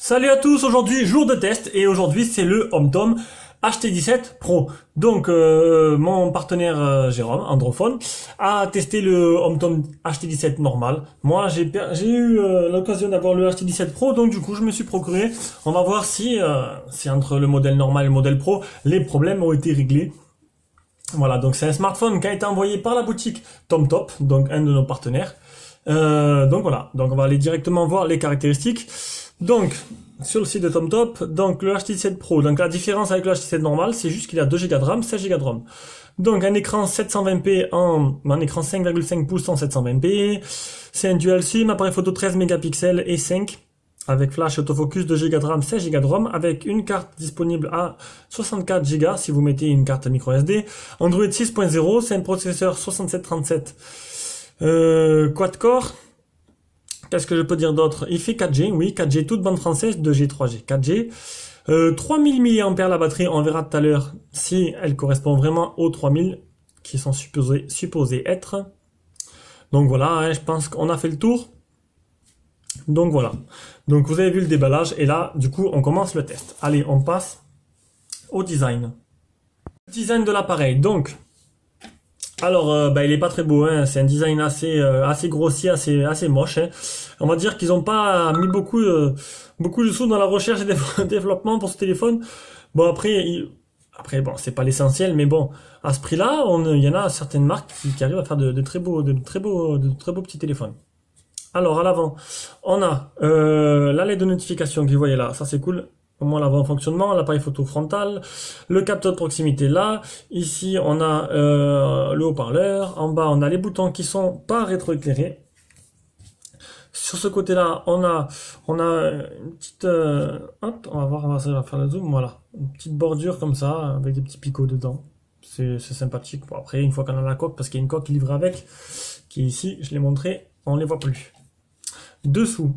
Salut à tous, aujourd'hui jour de test et aujourd'hui c'est le HomeTom HT17 Pro. Donc mon partenaire Jérôme, Androphone, a testé le HomeTom HT17 normal. Moi j'ai eu l'occasion d'avoir le HT17 Pro, donc du coup je me suis procuré. On va voir si entre le modèle normal et le modèle Pro, les problèmes ont été réglés. Voilà, donc c'est un smartphone qui a été envoyé par la boutique TomTop, donc un de nos partenaires. Donc voilà, donc on va aller directement voir les caractéristiques. Donc, sur le site de TomTop, donc le HT7 Pro, donc la différence avec le HT7 normal, c'est juste qu'il a 2 Go de RAM, 16 Go de ROM. Donc un écran 720p un écran 5,5 pouces en 720p, c'est un dual SIM, appareil photo 13 mégapixels et 5, avec flash autofocus, 2 Go de RAM, 16 Go de ROM, avec une carte disponible à 64 Go si vous mettez une carte micro SD. Android 6.0, c'est un processeur 6737 quad-core. Qu'est-ce que je peux dire d'autre? Il fait 4G, oui, 4G toute bande française, 2G, 3G, 4G. 3000 mAh la batterie, on verra tout à l'heure si elle correspond vraiment aux 3000 qui sont supposés être. Donc voilà, hein, je pense qu'on a fait le tour. Donc voilà. Donc vous avez vu le déballage et là, du coup, on commence le test. Allez, on passe au design. Design de l'appareil. Donc, alors, il est pas très beau, hein. C'est un design assez grossier, assez moche, hein. On va dire qu'ils ont pas mis beaucoup de sous dans la recherche et développement pour ce téléphone. Bon, après, bon, c'est pas l'essentiel, mais bon, à ce prix-là, il y en a certaines marques qui arrivent à faire de très beaux petits téléphones. Alors, à l'avant, on a la LED de notification que vous voyez là, ça c'est cool. Au moins l'avant en fonctionnement, l'appareil photo frontal, le capteur de proximité là. Ici, on a le haut-parleur. En bas, on a les boutons qui sont pas rétroéclairés. Sur ce côté-là, on a une petite, hop, on va voir, ça va faire le zoom, voilà, une petite bordure comme ça avec des petits picots dedans. C'est sympathique. Bon, après, une fois qu'on a la coque, parce qu'il y a une coque livrée avec, qui est ici, je l'ai montré, on les voit plus. Dessous,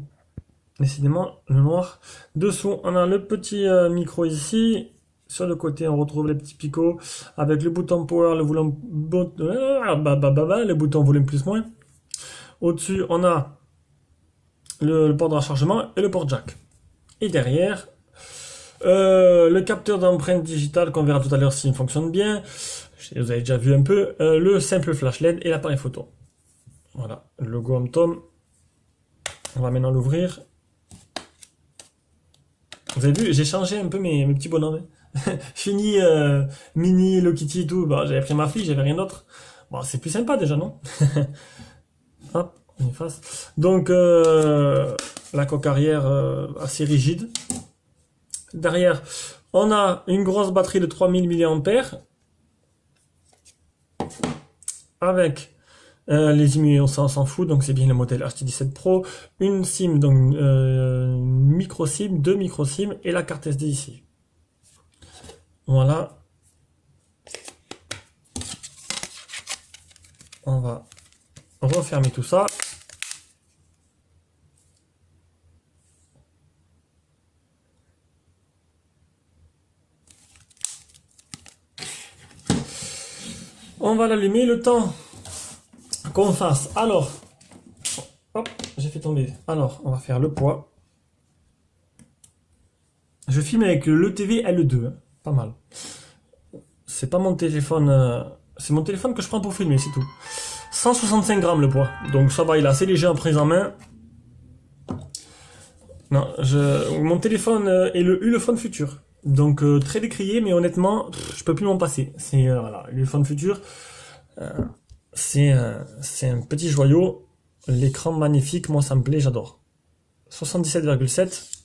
décidément le noir. Dessous, on a le petit micro ici. Sur le côté, on retrouve les petits picots avec le bouton power, le bouton volume plus moins. Au-dessus, on a le port de rechargement et le port jack. Et derrière, le capteur d'empreinte digitale qu'on verra tout à l'heure s'il fonctionne bien. Vous avez déjà vu un peu. Le simple flash LED et l'appareil photo. Voilà, le logo HomeTom. On va maintenant l'ouvrir. Vous avez vu, j'ai changé un peu mes petits bonhommes. Fini Mini, Hello Kitty et tout. Bah, j'avais pris ma fille, j'avais rien d'autre. Bon, c'est plus sympa déjà, non? Hop, on efface. Donc, la coque arrière assez rigide. Derrière, on a une grosse batterie de 3000 mAh avec les IMU, on s'en fout, donc c'est bien le modèle HT17 Pro. Une SIM, donc micro SIM, 2 micro SIM et la carte SD ici. Voilà. On va refermer tout ça. On va l'allumer le temps qu'on fasse. Alors, hop, j'ai fait tomber. Alors, on va faire le poids. Je filme avec le TV L2, hein, pas mal. C'est pas mon téléphone, c'est mon téléphone que je prends pour filmer, c'est tout. 165 grammes le poids, donc ça va, il est assez léger en prise en main. Non, mon téléphone est le Ulefone Futur, donc très décrié, mais honnêtement, je peux plus m'en passer. C'est voilà, l'Ulefone Futur, c'est un petit joyau. L'écran magnifique, moi ça me plaît, j'adore. 77,7.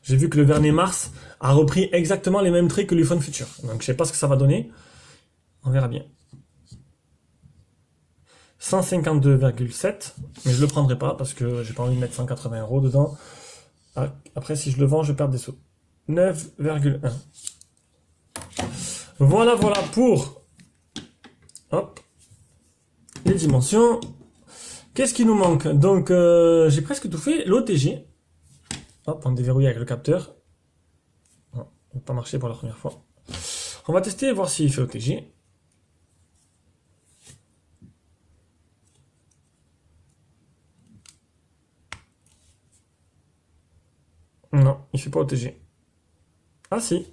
J'ai vu que le Vernet Mars a repris exactement les mêmes traits que l'Ulefone Futur, donc je sais pas ce que ça va donner. On verra bien. 152,7, mais je le prendrai pas parce que j'ai pas envie de mettre 180 € dedans. Après, si je le vends, je perds des sous. 9,1. Voilà pour hop, les dimensions. Qu'est-ce qui nous manque? Donc, j'ai presque tout fait. L'OTG. Hop, on déverrouille avec le capteur. Non, ça n'a pas marché pour la première fois. On va tester et voir s'il fait OTG. fait pas OTG. Ah si.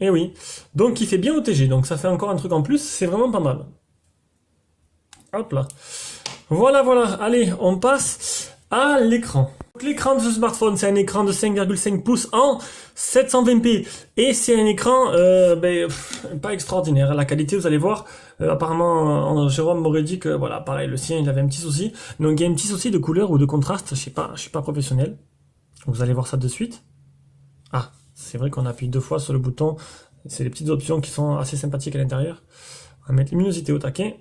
Eh oui. Donc il fait bien OTG, donc ça fait encore un truc en plus, c'est vraiment pas mal. Hop là. Voilà, voilà. Allez, on passe à l'écran. L'écran de ce smartphone, c'est un écran de 5,5 pouces en 720p. Et c'est un écran pas extraordinaire. La qualité, vous allez voir, apparemment, Jérôme m'aurait dit que, voilà, pareil, le sien, il avait un petit souci. Donc il y a un petit souci de couleur ou de contraste, je sais pas, je suis pas professionnel. Vous allez voir ça de suite. Ah, c'est vrai qu'on appuie 2 fois sur le bouton. C'est les petites options qui sont assez sympathiques à l'intérieur. On va mettre luminosité au taquet.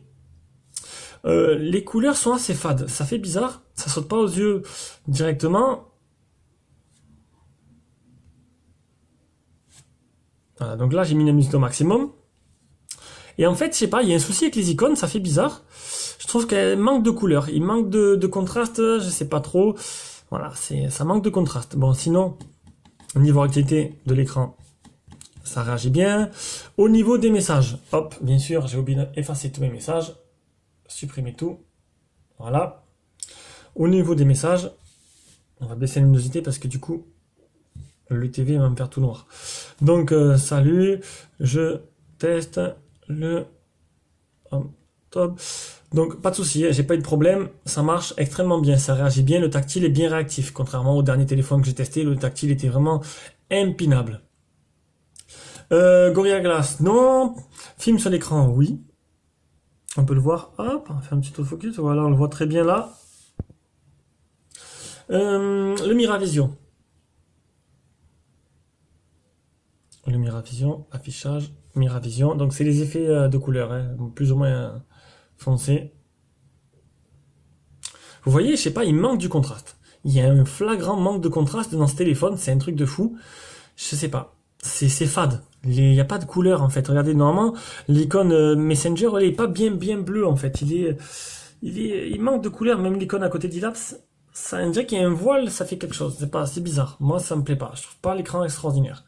Les couleurs sont assez fades, ça fait bizarre, ça saute pas aux yeux directement. Voilà, donc là j'ai mis la musique au maximum. Et en fait, je sais pas, il y a un souci avec les icônes, ça fait bizarre. Je trouve qu'elles manquent de couleurs, il manque de contraste, je sais pas trop. Voilà, ça manque de contraste. Bon, sinon, au niveau activité de l'écran, ça réagit bien. Au niveau des messages, hop, bien sûr, j'ai oublié d'effacer tous mes messages. Supprimer tout. Voilà. Au niveau des messages, on va baisser la luminosité parce que du coup, le TV va me faire tout noir. Donc, salut, je teste le top. Donc, pas de souci, j'ai pas eu de problème, ça marche extrêmement bien, ça réagit bien, le tactile est bien réactif. Contrairement au dernier téléphone que j'ai testé, le tactile était vraiment impinable. Gorilla Glass, non. Film sur l'écran, oui. On peut le voir, hop, on va faire un petit autofocus, voilà, on le voit très bien là. Le Miravision. Le Miravision, affichage, Miravision. Donc c'est les effets de couleur, hein, plus ou moins foncés. Vous voyez, je sais pas, il manque du contraste. Il y a un flagrant manque de contraste dans ce téléphone, c'est un truc de fou. Je sais pas, c'est fade. Il n'y a pas de couleur en fait. Regardez, normalement, l'icône Messenger, elle est pas bien bleu en fait. Il manque de couleur, même l'icône à côté d'Ilapse. Ça indique qu'il y a un voile, ça fait quelque chose. C'est bizarre. Moi, ça me plaît pas. Je trouve pas l'écran extraordinaire.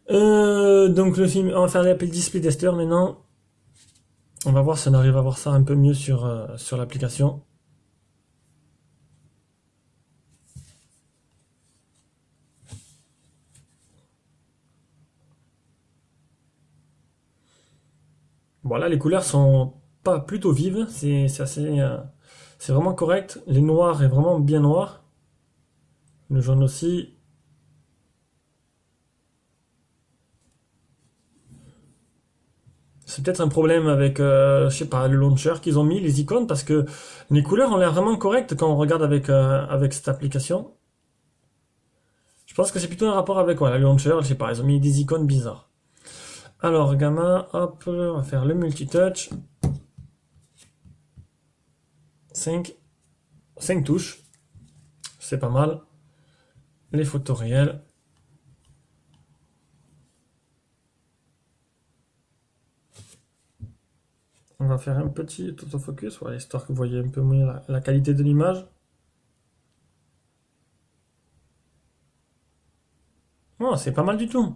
Donc le film, on va faire l'appel Display Tester maintenant. On va voir si on arrive à voir ça un peu mieux sur l'application. Voilà, les couleurs sont pas plutôt vives, c'est assez, c'est vraiment correct. Les noirs est vraiment bien noir. Le jaune aussi. C'est peut-être un problème avec, je sais pas, le launcher qu'ils ont mis, les icônes, parce que les couleurs ont l'air vraiment correctes quand on regarde avec cette application. Je pense que c'est plutôt un rapport avec voilà, le launcher, je sais pas, ils ont mis des icônes bizarres. Alors, gamma, hop, on va faire le multitouch. 5 touches, c'est pas mal. Les photos réelles. On va faire un petit autofocus, voilà, histoire que vous voyez un peu mieux la qualité de l'image. Oh, c'est pas mal du tout.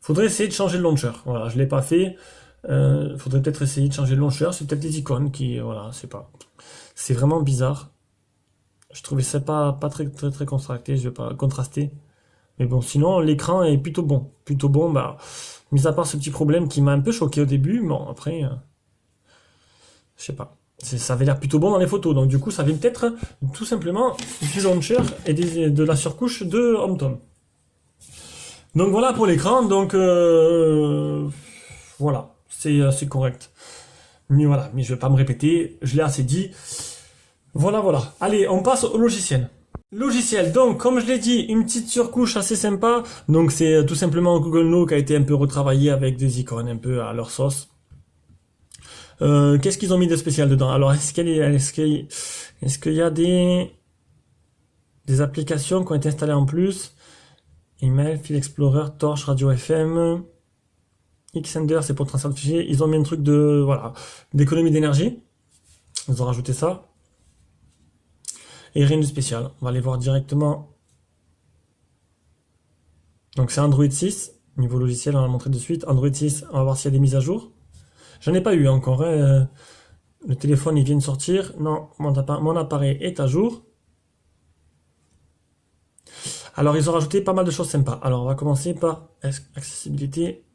Faudrait essayer de changer le launcher. Voilà, je l'ai pas fait. Faudrait peut-être essayer de changer le launcher. C'est peut-être des icônes qui, voilà, c'est pas. C'est vraiment bizarre. Je trouvais ça pas très contrasté. Je vais pas contraster. Mais bon, sinon l'écran est plutôt bon. Plutôt bon, bah, mis à part ce petit problème qui m'a un peu choqué au début. Bon, après, je sais pas. Ça avait l'air plutôt bon dans les photos. Donc du coup, ça vient peut-être tout simplement du launcher et de la surcouche de HomeTom. Donc voilà pour l'écran, donc voilà, c'est correct. Mais voilà, mais je vais pas me répéter, je l'ai assez dit. Voilà, voilà. Allez, on passe au logiciel. Logiciel, donc comme je l'ai dit, une petite surcouche assez sympa. Donc c'est tout simplement Google Now qui a été un peu retravaillé avec des icônes un peu à leur sauce. Qu'est-ce qu'ils ont mis de spécial dedans? Alors est-ce qu'il y a des applications qui ont été installées en plus? Email, File Explorer, Torch, Radio FM, Xender, c'est pour transfert de fichiers. Ils ont mis un truc de, voilà, d'économie d'énergie. Ils ont rajouté ça. Et rien de spécial. On va aller voir directement. Donc c'est Android 6. Niveau logiciel, on va le montrer de suite. Android 6, on va voir s'il y a des mises à jour. J'en ai pas eu encore. Hein. Le téléphone, il vient de sortir. Non, mon appareil est à jour. Alors, ils ont rajouté pas mal de choses sympas. Alors, on va commencer par accessibilité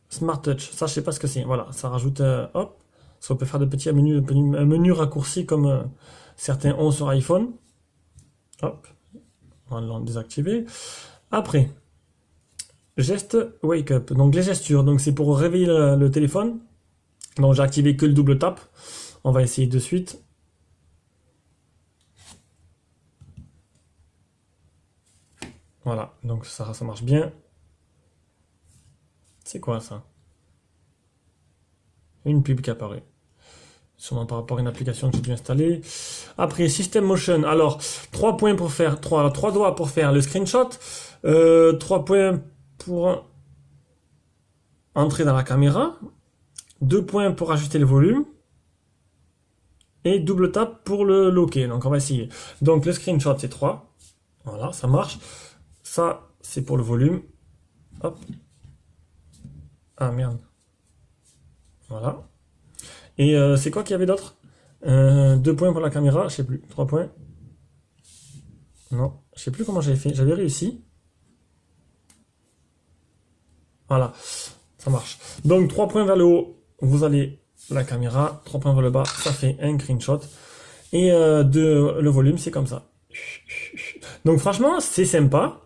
Smart Touch. Ça, je sais pas ce que c'est. Voilà, ça rajoute, hop, ça on peut faire de petits menus, un menu raccourci comme certains ont sur iPhone. Hop, on va le désactiver. Après, geste wake up. Donc les gestures, donc c'est pour réveiller le téléphone. Donc j'ai activé que le double tap. On va essayer de suite. Voilà, donc ça marche bien. C'est quoi ça? Une pub qui apparaît. Sûrement par rapport à une application que j'ai dû installer. Après, System Motion. Alors, 3 points pour faire, 3 doigts pour faire le screenshot. 3 points pour entrer dans la caméra. 2 points pour ajuster le volume. Et double tap pour le loquer. Donc, on va essayer. Donc, le screenshot, c'est 3. Voilà, ça marche. Ça, c'est pour le volume. Hop. Ah, merde. Voilà. Et c'est quoi qu'il y avait d'autre? 2 points pour la caméra, je sais plus. 3 points. Non, je sais plus comment j'avais fait. J'avais réussi. Voilà, ça marche. Donc 3 points vers le haut, vous allez la caméra. 3 points vers le bas, ça fait un screenshot. Et le volume, c'est comme ça. Donc franchement, c'est sympa.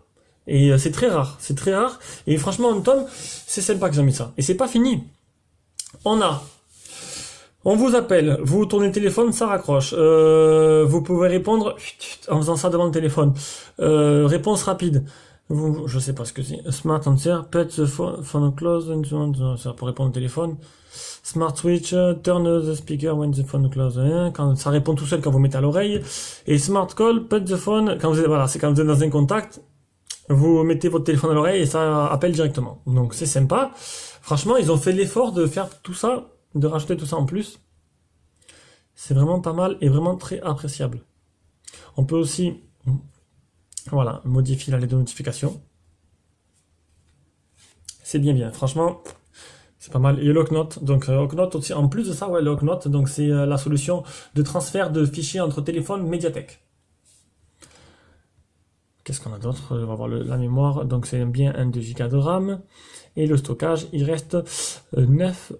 Et c'est très rare. C'est très rare. Et franchement, en tome, c'est sympa qu'ils ont mis ça. Et c'est pas fini. On vous appelle, vous tournez le téléphone, ça raccroche. Vous pouvez répondre en faisant ça devant le téléphone. Réponse rapide. Je sais pas ce que c'est. Smart answer, put the phone close, ça pour répondre au téléphone. Smart switch, turn the speaker when the phone close. Quand ça répond tout seul quand vous mettez à l'oreille. Et smart call, put the phone, quand vous êtes, voilà, c'est quand vous êtes dans un contact, vous mettez votre téléphone à l'oreille et ça appelle directement. Donc c'est sympa. Franchement, ils ont fait l'effort de faire tout ça, de rajouter tout ça en plus. C'est vraiment pas mal et vraiment très appréciable. On peut aussi, voilà, modifier la lettre de notification. C'est bien. Franchement, c'est pas mal. Et Locknote, donc Locknote aussi, en plus de ça, ouais, Locknote, donc c'est la solution de transfert de fichiers entre téléphones Mediatek. Qu'est-ce qu'on a d'autre? On va voir la mémoire, donc c'est bien un 2 Go de RAM. Et le stockage, il reste 9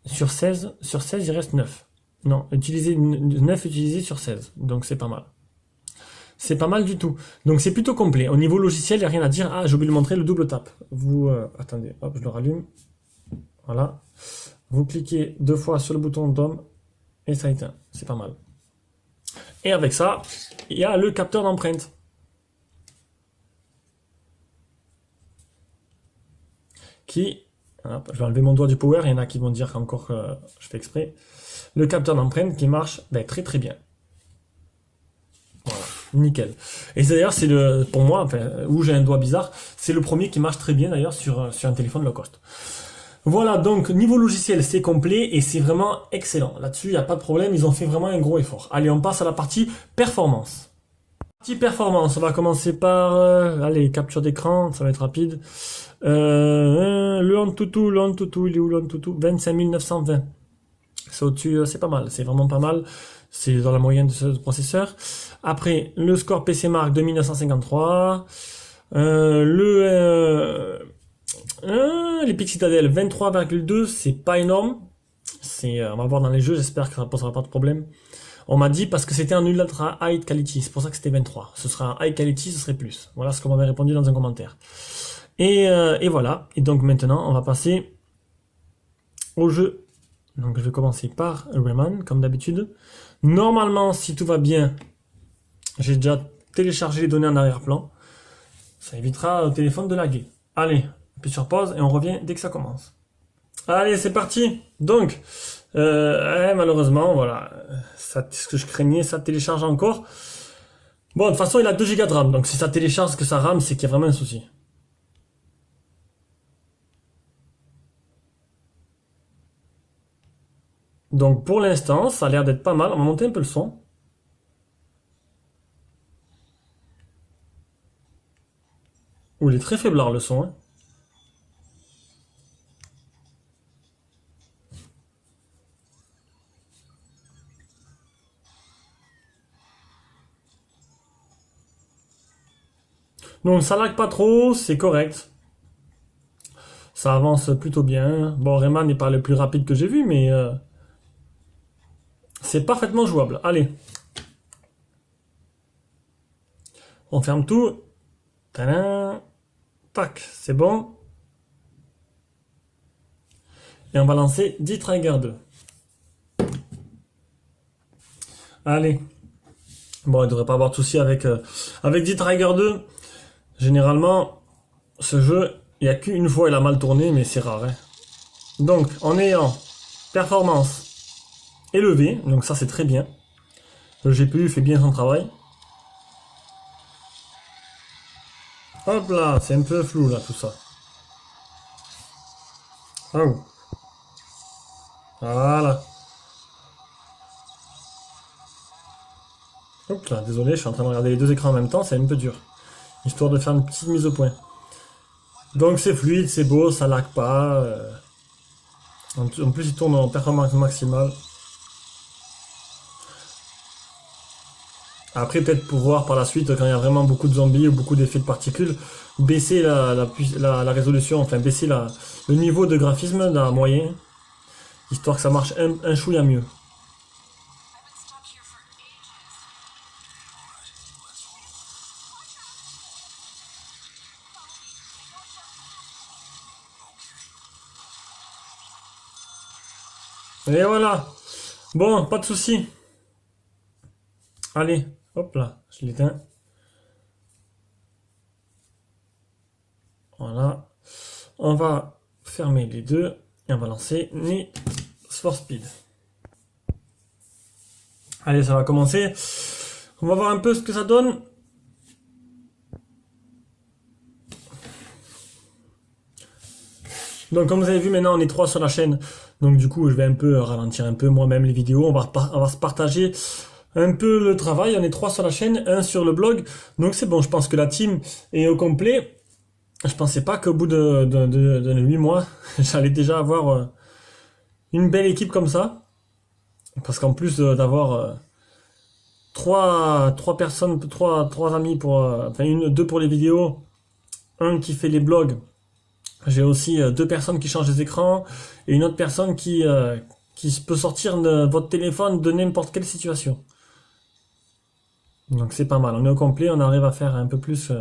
sur 16. Sur 16, il reste 9. Non, 9 utilisés sur 16. Donc c'est pas mal. C'est pas mal du tout. Donc c'est plutôt complet. Au niveau logiciel, il n'y a rien à dire. Ah, j'ai oublié de montrer le double tap. Vous, attendez, hop, je le rallume. Voilà. Vous cliquez 2 fois sur le bouton d'homme et ça éteint. C'est pas mal. Et avec ça, il y a le capteur d'empreinte. Qui, hop, je vais enlever mon doigt du power, il y en a qui vont dire encore que je fais exprès. Le capteur d'empreinte qui marche très bien. Voilà, nickel. Et d'ailleurs, c'est pour moi, enfin, où j'ai un doigt bizarre, c'est le premier qui marche très bien d'ailleurs sur un téléphone low cost. Voilà, donc niveau logiciel, c'est complet et c'est vraiment excellent. Là-dessus, il n'y a pas de problème, ils ont fait vraiment un gros effort. Allez, on passe à la partie performance. Partie performance, on va commencer par, allez, capture d'écran, ça va être rapide. Le Antutu, il est où le Antutu? 25 920. C'est au-dessus, c'est pas mal, c'est vraiment pas mal. C'est dans la moyenne de ce processeur. Après, le score PC Mark 2953. L'Epic Citadel 23,2, c'est pas énorme. On va voir dans les jeux, j'espère que ça ne posera pas de problème. On m'a dit parce que c'était un ultra high quality, c'est pour ça que c'était 23. Ce sera un high quality, ce serait plus. Voilà ce qu'on m'avait répondu dans un commentaire. Et voilà. Et donc maintenant, on va passer au jeu. Donc je vais commencer par Rayman, comme d'habitude. Normalement, si tout va bien, j'ai déjà téléchargé les données en arrière-plan. Ça évitera au téléphone de laguer. Allez, puis sur pause et on revient dès que ça commence. Allez, c'est parti. Donc, malheureusement, voilà, ça, ce que je craignais, ça télécharge encore. Bon, de toute façon, il a 2 Go de RAM, donc si ça télécharge, que ça rame, c'est qu'il y a vraiment un souci. Donc, pour l'instant, ça a l'air d'être pas mal. On va monter un peu le son. Ouh, il est très faiblard le son, hein. Donc ça lag pas trop, c'est correct. Ça avance plutôt bien. Bon, Rayman n'est pas le plus rapide que j'ai vu, mais c'est parfaitement jouable. Allez. On ferme tout. Tadam. Tac, c'est bon. Et on va lancer D-Trigger 2. Allez. Bon, il devrait pas avoir de souci avec D-Trigger 2. Généralement, ce jeu, il n'y a qu'une fois il a mal tourné, mais c'est rare. Hein. Donc, en ayant performance élevée, donc ça c'est très bien. Le GPU fait bien son travail. Hop là, c'est un peu flou là tout ça. Oh. Voilà. Hop là, désolé, je suis en train de regarder les deux écrans en même temps, c'est un peu dur. Histoire de faire une petite mise au point. Donc c'est fluide, c'est beau, ça lag pas. En plus il tourne en performance maximale. Après peut-être pouvoir par la suite, quand il y a vraiment beaucoup de zombies ou beaucoup d'effets de particules, baisser la résolution, enfin baisser le niveau de graphisme d'un moyen, histoire que ça marche un chouïa mieux. Et voilà. Bon, pas de souci. Allez, hop là, je l'éteins. Voilà. On va fermer les deux et on va lancer Need for Speed. Allez, ça va commencer. On va voir un peu ce que ça donne. Donc comme vous avez vu, maintenant on est 3 sur la chaîne. Donc du coup je vais un peu ralentir un peu moi-même les vidéos. On va se partager un peu le travail. On est 3 sur la chaîne, 1 sur le blog. Donc c'est bon, je pense que la team est au complet. Je pensais pas qu'au bout de 8 mois, j'allais déjà avoir une belle équipe comme ça. Parce qu'en plus d'avoir 3 personnes, 3 amis pour... enfin 2 pour les vidéos, un qui fait les blogs. J'ai aussi 2 personnes qui changent les écrans et une autre personne qui peut sortir de votre téléphone de n'importe quelle situation. Donc c'est pas mal, on est au complet, on arrive à faire un peu plus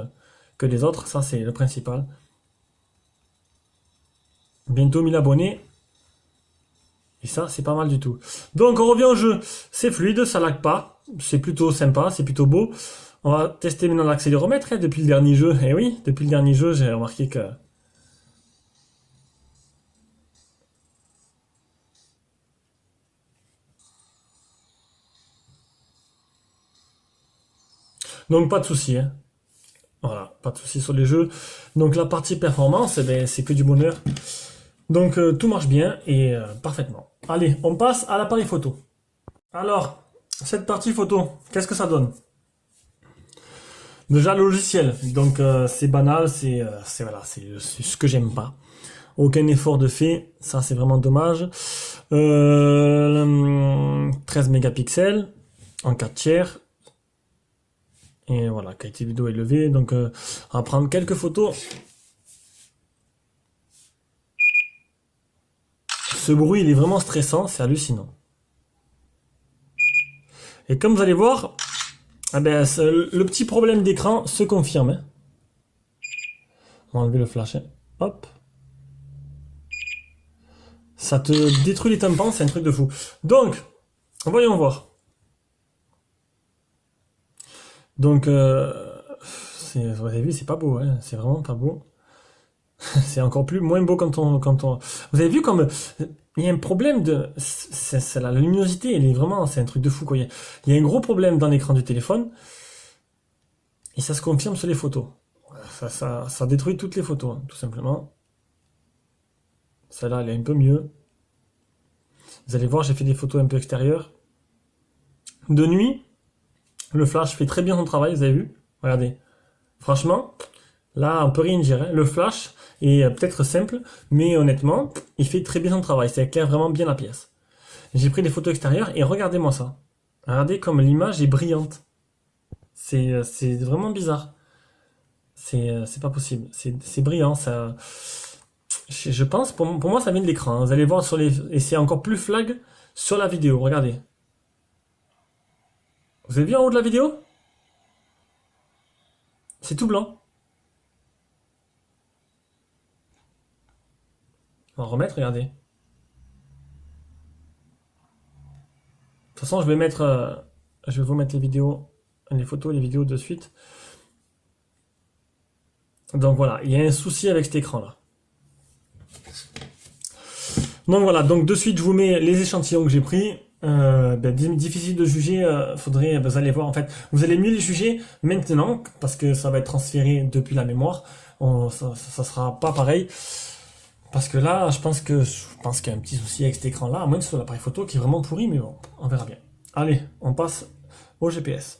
que les autres, ça c'est le principal. Bientôt 1000 abonnés. Et ça c'est pas mal du tout. Donc on revient au jeu, c'est fluide, ça lag pas, c'est plutôt sympa, c'est plutôt beau. On va tester maintenant l'accéléromètre depuis le dernier jeu. Et oui, depuis le dernier jeu j'ai remarqué que... Donc pas de souci, hein. Voilà, pas de souci sur les jeux. Donc la partie performance, eh ben, c'est que du bonheur. Donc tout marche bien et parfaitement. Allez, on passe à l'appareil photo. Alors, cette partie photo, qu'est-ce que ça donne? Déjà le logiciel, donc c'est banal, voilà, c'est ce que j'aime pas. Aucun effort de fait, ça c'est vraiment dommage. 13 mégapixels en 4 tiers. Et voilà, qualité vidéo élevée, donc on va prendre quelques photos. Ce bruit, il est vraiment stressant, c'est hallucinant. Et comme vous allez voir, eh ben, le petit problème d'écran se confirme. Hein. On va enlever le flash. Hein. Hop. Ça te détruit les tympans, c'est un truc de fou. Donc, voyons voir. Donc, vous avez vu, c'est pas beau, hein. C'est vraiment pas beau. C'est encore moins beau quand on... Vous avez vu comme... Il y a un problème de... la luminosité, elle est vraiment... C'est un truc de fou, quoi. Il y a un gros problème dans l'écran du téléphone. Et ça se confirme sur les photos. Ça détruit toutes les photos, hein, tout simplement. Celle-là, elle est un peu mieux. Vous allez voir, j'ai fait des photos un peu extérieures. De nuit, le flash fait très bien son travail, vous avez vu? Regardez. Franchement, là, on peut rien dire. Hein. Le flash est peut-être simple, mais honnêtement, il fait très bien son travail. Ça éclaire vraiment bien la pièce. J'ai pris des photos extérieures et regardez-moi ça. Regardez comme l'image est brillante. C'est vraiment bizarre. C'est pas possible. C'est brillant, ça. Je pense, pour moi, ça vient de l'écran, hein. Vous allez voir sur les... Et c'est encore plus flag sur la vidéo, regardez. Vous avez vu en haut de la vidéo? C'est tout blanc. On va remettre, regardez. De toute façon, je vais vous mettre les vidéos, les photos, les vidéos de suite. Donc voilà, il y a un souci avec cet écran-là. Donc voilà, donc de suite, je vous mets les échantillons que j'ai pris. Difficile de juger, vous allez voir en fait, vous allez mieux les juger maintenant parce que ça va être transféré depuis la mémoire. Ça sera pas pareil parce que là, je pense qu'il y a un petit souci avec cet écran-là, à moins que ce soit l'appareil photo qui est vraiment pourri, mais bon, on verra bien. Allez, on passe au GPS.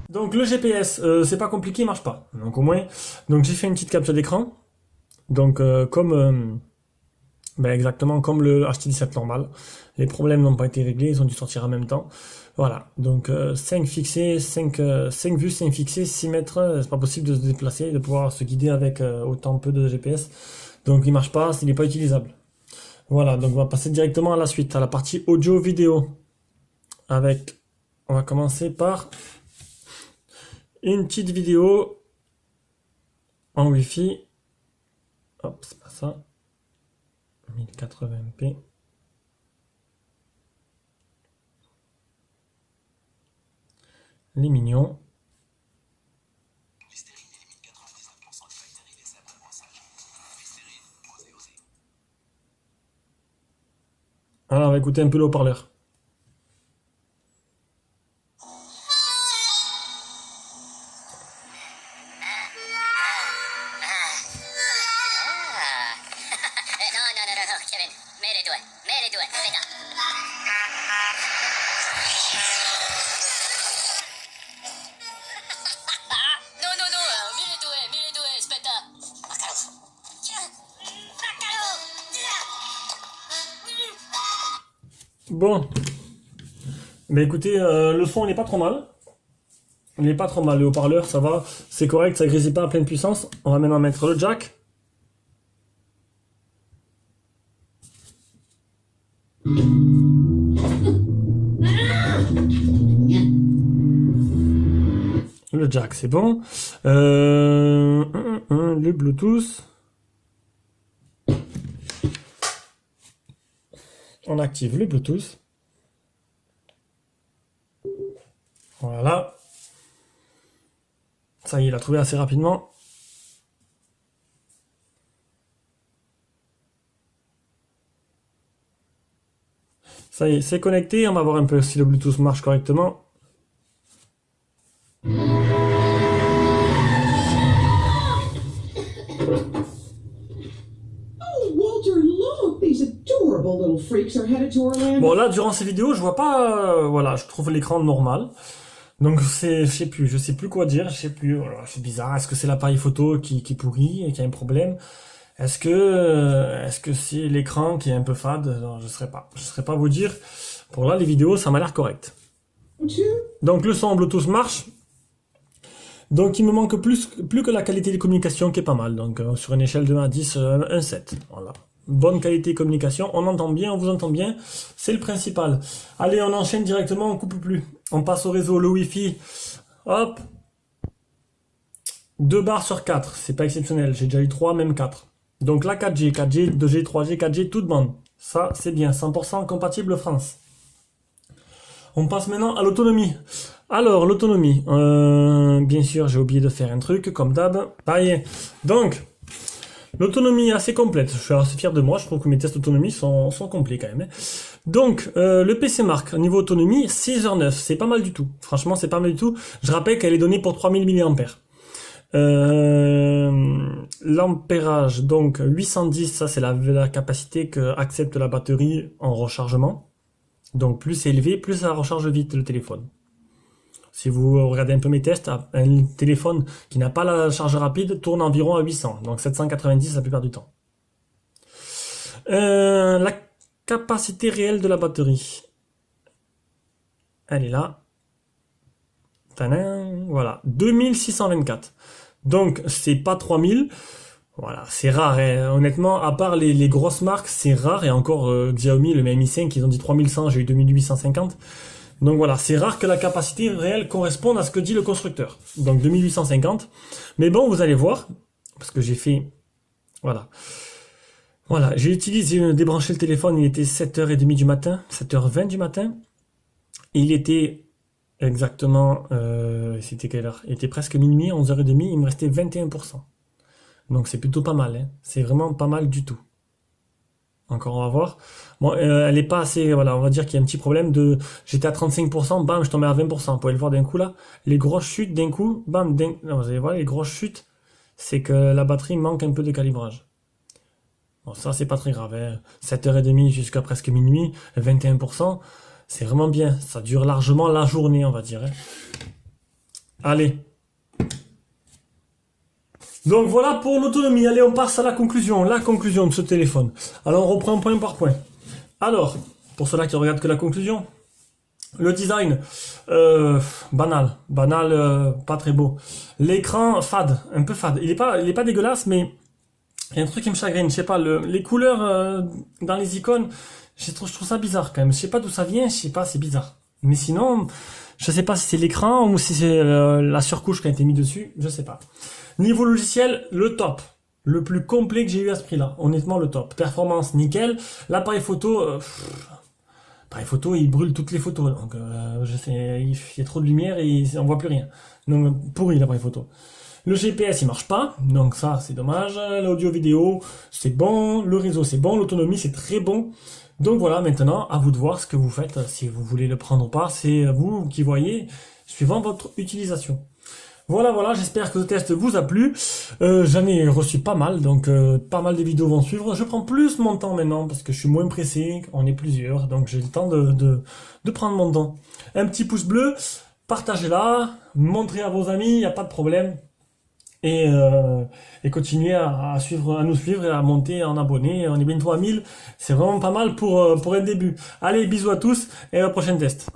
Donc le GPS, c'est pas compliqué, il marche pas. Donc au moins, donc j'ai fait une petite capture d'écran. Donc exactement comme le HT17 normal. Les problèmes n'ont pas été réglés, ils ont dû sortir en même temps. Voilà, donc 5 fixés, 5 vues, 5 fixés, 6 mètres, c'est pas possible de se déplacer, de pouvoir se guider avec autant peu de GPS. Donc il marche pas, il n'est pas utilisable. Voilà, donc on va passer directement à la suite, à la partie audio-vidéo. On va commencer par une petite vidéo en Wi-Fi. Hop, c'est pas ça. 1080p. Les mignons. Alors, on va écouter un peu le haut-parleur. Kevin, mets les doigts, fais ça. Non, mets les doigts, aspetta. Bon. Mais écoutez, le son il est pas trop mal. Il est pas trop mal, le haut-parleur, ça va. C'est correct, ça grésille pas à pleine puissance. On va maintenant mettre le jack. Le jack, c'est bon. Le Bluetooth. On active le Bluetooth. Voilà. Ça y est, il a trouvé assez rapidement. Ça y est, c'est connecté. On va voir un peu si le Bluetooth marche correctement. Bon là, durant ces vidéos, je vois pas... voilà, je trouve l'écran normal. Donc je sais plus quoi dire, je sais plus, voilà, c'est bizarre. Est-ce que c'est l'appareil photo qui pourrit et qui a un problème? Est-ce que c'est l'écran qui est un peu fade? Non, je saurais pas vous dire. Pour là, les vidéos, ça m'a l'air correct. Donc le son Bluetooth marche. Donc il me manque plus que la qualité des communications qui est pas mal. Donc sur une échelle de 1 à 10, un 7. Voilà. bonne qualité de communication, on entend bien, on vous entend bien, c'est le principal. Allez, on enchaîne directement, on coupe plus. On passe au réseau, le Wi-Fi, hop, 2 barres sur 4, c'est pas exceptionnel, j'ai déjà eu 3, même 4. Donc la 4G, 4G, 2G, 3G, 4G, toute bande. Ça, c'est bien, 100% compatible France. On passe maintenant à l'autonomie. Alors, l'autonomie, bien sûr, j'ai oublié de faire un truc, comme d'hab. Pareil. Donc, l'autonomie est assez complète. Je suis assez fier de moi, je trouve que mes tests d'autonomie sont complets quand même. Donc, le PC Mark, au niveau autonomie, 6h09, c'est pas mal du tout. Franchement, c'est pas mal du tout. Je rappelle qu'elle est donnée pour 3000 mAh. L'ampérage, donc 810, ça c'est la capacité que accepte la batterie en rechargement. Donc plus c'est élevé, plus ça recharge vite le téléphone. Si vous regardez un peu mes tests, un téléphone qui n'a pas la charge rapide tourne environ à 800, donc 790 la plupart du temps. La capacité réelle de la batterie, elle est là. Tadam, voilà, 2624. Donc c'est pas 3000. Voilà, c'est rare, hein. Honnêtement, à part les grosses marques, c'est rare, et encore Xiaomi, le Mi 5, ils ont dit 3100, j'ai eu 2850. Donc voilà, c'est rare que la capacité réelle corresponde à ce que dit le constructeur. Donc 2850. Mais bon, vous allez voir, parce que j'ai fait... Voilà. Voilà, j'ai utilisé, débranché le téléphone, il était 7h30 du matin, 7h20 du matin. Et il était exactement... c'était quelle heure? Il était presque minuit, 11h30, il me restait 21%. Donc c'est plutôt pas mal, hein. C'est vraiment pas mal du tout. Encore, on va voir. Bon, elle est pas assez, voilà, on va dire qu'il y a un petit problème de, j'étais à 35%, bam, je tombais à 20%. Vous pouvez le voir d'un coup là. Les grosses chutes d'un coup, bam, non, vous allez voir, les grosses chutes, c'est que la batterie manque un peu de calibrage. Bon, ça, c'est pas très grave, hein. 7h30 jusqu'à presque minuit, 21%, c'est vraiment bien. Ça dure largement la journée, on va dire, hein. Allez. Donc voilà pour l'autonomie. Allez, on passe à la conclusion de ce téléphone. Alors on reprend point par point. Alors, pour ceux-là qui regardent que la conclusion, le design, banal, pas très beau. L'écran fade, un peu fade. Il est pas dégueulasse, mais il y a un truc qui me chagrine. Je sais pas, les couleurs dans les icônes, je trouve ça bizarre quand même. Je sais pas d'où ça vient, je sais pas, c'est bizarre. Mais sinon, je sais pas si c'est l'écran ou si c'est la surcouche qui a été mise dessus, je sais pas. Niveau logiciel, le top. Le plus complet que j'ai eu à ce prix-là. Honnêtement, le top. Performance, nickel. L'appareil photo, l'appareil photo, il brûle toutes les photos. Donc, je sais, il y a trop de lumière et on voit plus rien. Donc, pourri l'appareil photo. Le GPS, il marche pas. Donc ça, c'est dommage. L'audio vidéo, c'est bon. Le réseau, c'est bon. L'autonomie, c'est très bon. Donc voilà, maintenant, à vous de voir ce que vous faites. Si vous voulez le prendre ou pas, c'est vous qui voyez, suivant votre utilisation. Voilà, j'espère que ce test vous a plu. J'en ai reçu pas mal, donc pas mal de vidéos vont suivre. Je prends plus mon temps maintenant, parce que je suis moins pressé, on est plusieurs, donc j'ai le temps de prendre mon temps. Un petit pouce bleu, partagez-la, montrez à vos amis, il n'y a pas de problème. Et continuez à nous suivre et à monter en abonnés. On est bientôt à 1000, c'est vraiment pas mal pour un début. Allez, bisous à tous, et à la prochaine test.